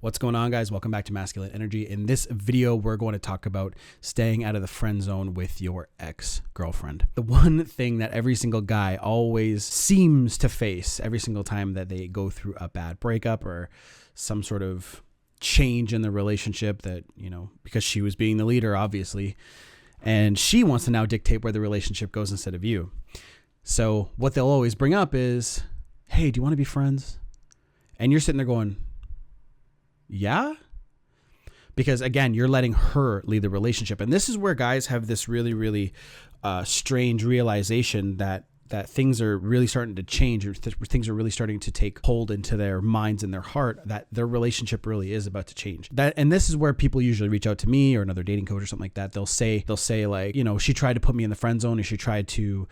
What's going on, guys? Welcome back to Masculine Energy. In this video, we're going to talk about staying out of the friend zone with your ex-girlfriend. The one thing that every single guy always seems to face every single time that they go through a bad breakup or some sort of change in the relationship that, because she was being the leader, obviously, and she wants to now dictate where the relationship goes instead of you. So what they'll always bring up is, hey, do you want to be friends? And you're sitting there going, yeah, because again, you're letting her lead the relationship. And this is where guys have this really strange realization that things are really starting to change, or things are really starting to take hold into their minds and their heart, that their relationship really is about to change. And this is where people usually reach out to me or another dating coach or something like that. They'll say like, she tried to put me in the friend zone, and she tried to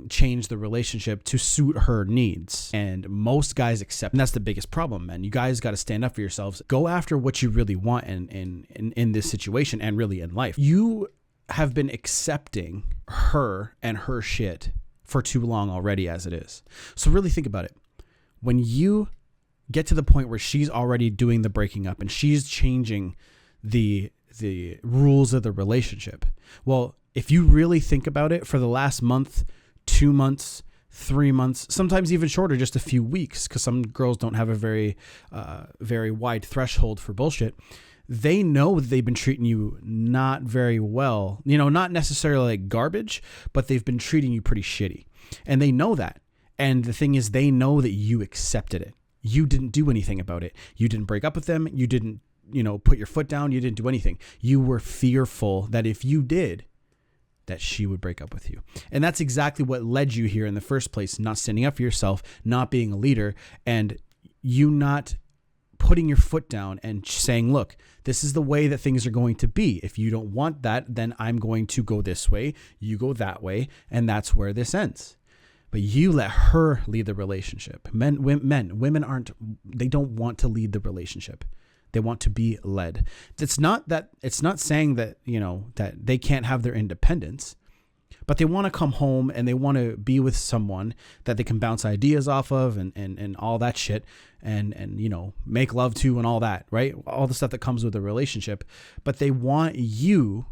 change the relationship to suit her needs. And most guys accept, and that's the biggest problem, man. You guys got to stand up for yourselves. Go after what you really want in this situation and really in life. You have been accepting her and her shit for too long already as it is. So really think about it. When you get to the point where she's already doing the breaking up and she's changing the rules of the relationship, well, if you really think about it, for the last month, 2 months, 3 months, sometimes even shorter, just a few weeks, because some girls don't have a very wide threshold for bullshit. They know that they've been treating you not very well, not necessarily like garbage, but they've been treating you pretty shitty. And they know that. And the thing is, they know that you accepted it. You didn't do anything about it. You didn't break up with them. You didn't, put your foot down. You didn't do anything. You were fearful that if you did, that she would break up with you. And that's exactly what led you here in the first place, not standing up for yourself, not being a leader, and you not putting your foot down and saying, look, this is the way that things are going to be. If you don't want that, then I'm going to go this way, you go that way, and that's where this ends. But you let her lead the relationship. Women aren't, they don't want to lead the relationship. They want to be led. It's not saying that, that they can't have their independence, but they want to come home and they want to be with someone that they can bounce ideas off of and all that shit and make love to and all that, right? All the stuff that comes with a relationship. But they want you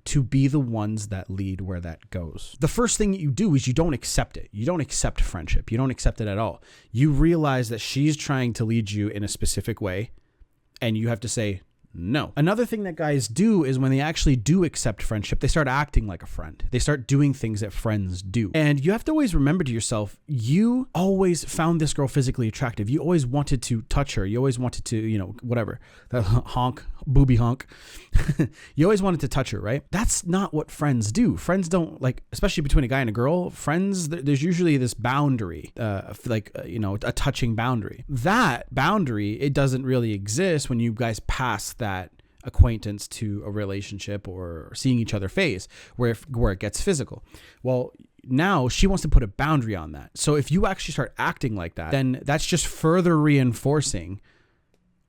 to be the ones that lead where that goes. The first thing that you do is you don't accept it. You don't accept friendship. You don't accept it at all. You realize that she's trying to lead you in a specific way, and you have to say, no. Another thing that guys do is when they actually do accept friendship, they start acting like a friend. They start doing things that friends do. And you have to always remember to yourself, you always found this girl physically attractive. You always wanted to touch her. You always wanted to, whatever, that honk, booby honk. You always wanted to touch her, right? That's not what friends do. Friends don't, like, especially between a guy and a girl, friends, there's usually this boundary, a touching boundary. That boundary, it doesn't really exist when you guys pass that acquaintance to a relationship or seeing each other face where it gets physical. Well, now she wants to put a boundary on that. So if you actually start acting like that, then that's just further reinforcing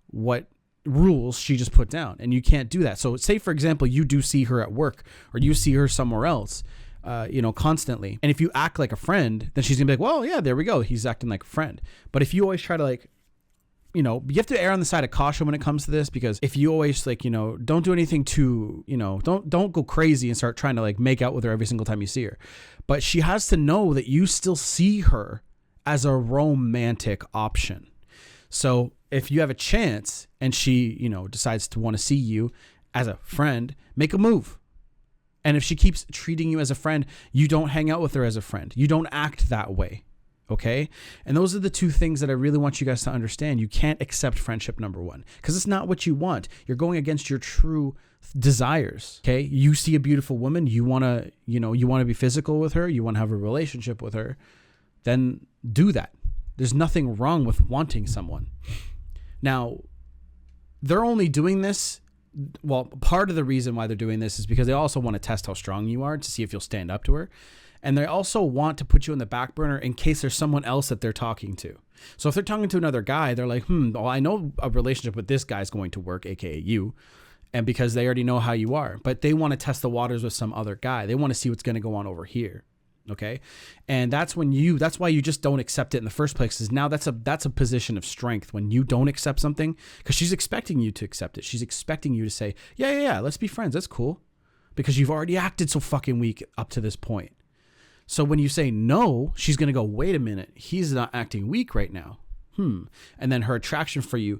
what rules she just put down, and you can't do that. So say, for example, you do see her at work or you see her somewhere else, constantly. And if you act like a friend, then she's gonna be like, well, yeah, there we go. He's acting like a friend. But if you always try to you have to err on the side of caution when it comes to this, because if you always don't do anything too, don't go crazy and start trying to make out with her every single time you see her. But she has to know that you still see her as a romantic option. So if you have a chance and she, decides to want to see you as a friend, make a move. And if she keeps treating you as a friend, you don't hang out with her as a friend. You don't act that way. Okay. And those are the two things that I really want you guys to understand. You can't accept friendship, number one, because it's not what you want. You're going against your true desires. Okay. You see a beautiful woman. You want to be physical with her. You want to have a relationship with her. Then do that. There's nothing wrong with wanting someone. Now, they're only doing this. Well, part of the reason why they're doing this is because they also want to test how strong you are to see if you'll stand up to her. And they also want to put you in the back burner in case there's someone else that they're talking to. So if they're talking to another guy, they're like, well, I know a relationship with this guy's going to work, aka you. And because they already know how you are. But they want to test the waters with some other guy. They want to see what's going to go on over here. Okay. And that's why you just don't accept it in the first place, is now that's a position of strength when you don't accept something, because she's expecting you to accept it. She's expecting you to say, yeah, let's be friends. That's cool. Because you've already acted so fucking weak up to this point. So when you say no, she's going to go, wait a minute, he's not acting weak right now. And then her attraction for you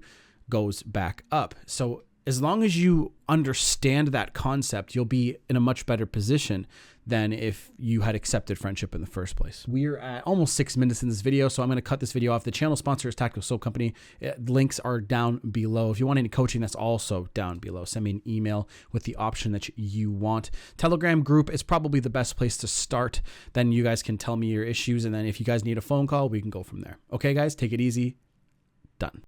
goes back up. So as long as you understand that concept, you'll be in a much better position than if you had accepted friendship in the first place. We're at almost 6 minutes in this video, so I'm going to cut this video off. The channel sponsor is Tactical Soap Company. Links are down below. If you want any coaching, that's also down below. Send me an email with the option that you want. Telegram group is probably the best place to start. Then you guys can tell me your issues, and then if you guys need a phone call, we can go from there. Okay, guys, take it easy. Done.